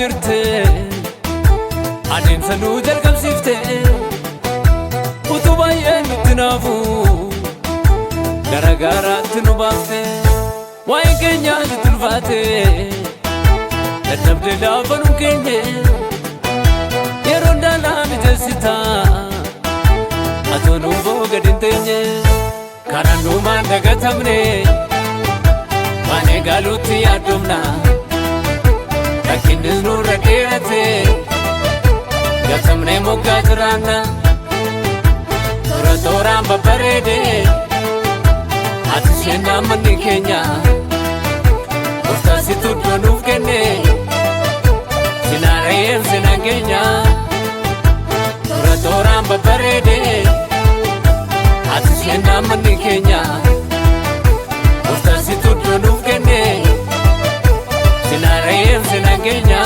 jirte adeemsa nu jalqabsiifte utuu baay'ee nutti naafu garagaraatti nu baafte waa'ee keenyaa sitti ulfaate dadhabde laafa nu keenye yeroo ndaalaa mijeessita atoo nuufoo gadi hin teenye karaan nuumaan dagatamne waan eegaaluutti yaaddomna rakkinnis nurra dheerate gatamnee moggaa jiraanna dura tooraan babbareede ati isheenaa manni keenya murtaasitu iddoo nuuf kenne sinaareen sinaan keenya dura tooraan babbareede ati isheenaa manni keenya murtaasitu iddoo nuuf kenne sinaareen sinaan keenya.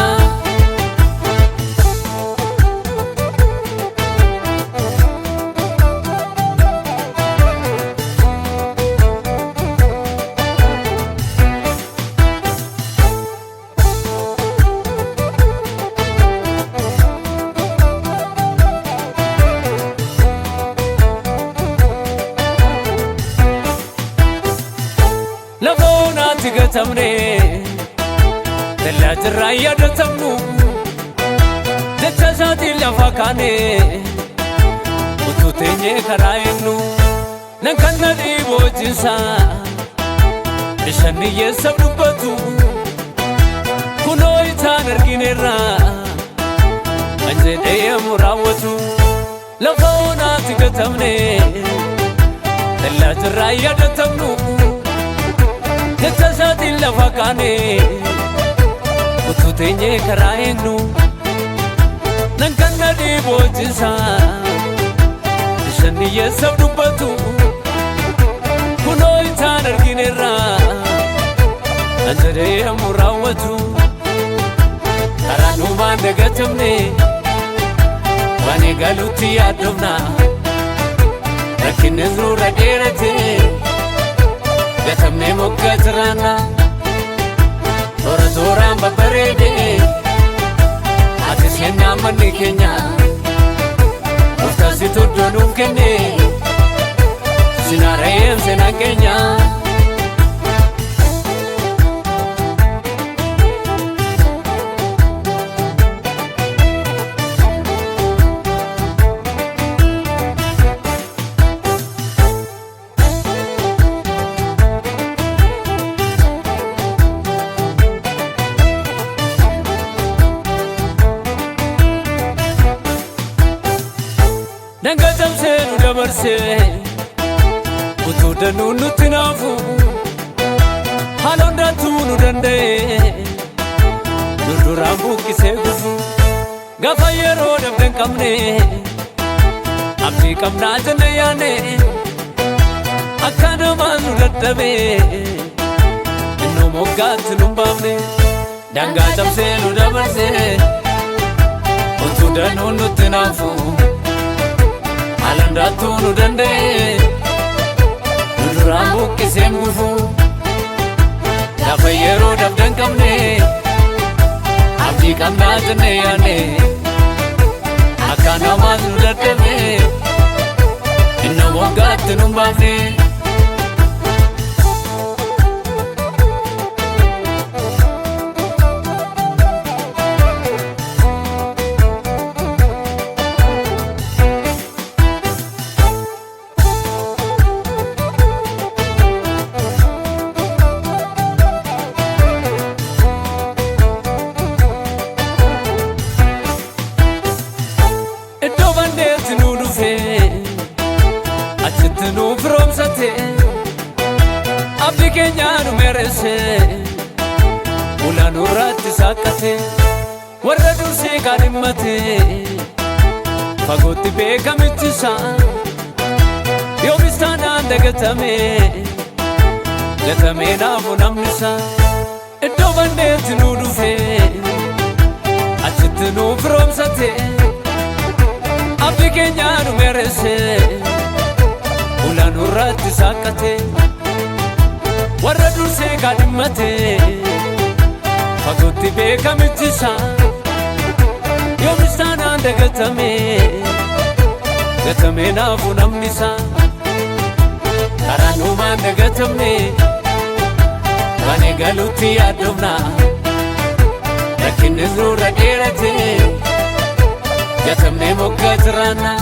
Lafoonatti gatamne dallaa jirraa yaadatamnu jecha isaatiin lafa kaane utuu teenyee karaa eegnu nan kan na dhiiboo jinsa bishaan hiyyeessa dubbatu kunoo itaan argineerra kan jedhee yemmuu raawwatu lafoonatti gatamne dallaa jirraa yaadatamnu jecha isaatiin lafa kaane utuu teenyee karaa eegnu nan kan na dhiiboo jinsa bishaan hiyyeessa dubbatu kunoo itaan argineerra kan jedhee yemmuu raawwatu karaa nuumaan dagatamne waan eegaaluutti yaaddomna rakkinnis nurra dheerate gatamnee moggaa jiraanna toora tooraan babbareede ati isheenaa manni keenya murtaasitu iddoo nuuf kenne sinaareen sinaan keenya. Dangatamsee nu dabarsee utuu danuu nutti naafu haala hundaattuu nu danda'e durduraan buqqisee gufu gaafa yeroo dhabden qabne abdii qabnaa jenne yaane akka namaan nu dadhabe innoo moggaatti nu baafne dangatamsee nu dabarsee utuu danuu nutti naafu halandaattuu nu danda'e durduraan buqqisee gufu gaafa yeroo dhabden qabne abdii qabnaa jenne yaane akka namaan nu dadhabe innoo moggaatti nu baafne. Achitti nu firoomsate abdii keenya nu meeresse ulaa nurratti saaqqate warra dursee kaadhimmate fagootti beekamichisa yoomis taanaan dagatame gatamee naafu namnisa iddoo bandeetti nu dhufe achitti nu firoomsate abdii keenya nu meeresse ulaa nurratti saaqqate warra dursee kaadhimmate fagootti galutti beekamittisa yoomistaanaan gatame naafu namnisa karaanumaan dagatamne bane galutti yaaddomna rakkinni nurra dheerate gatamne moggaa jiraanna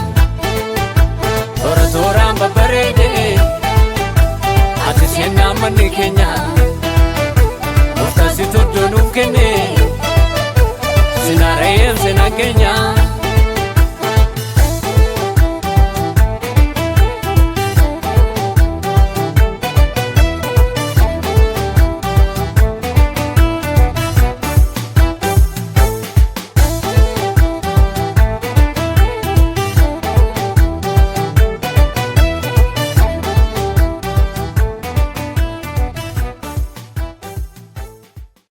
toora tooraan babbareede ati seenaa manni keenya murtaasi toddonuuf kenne sinaareen seenaa keenya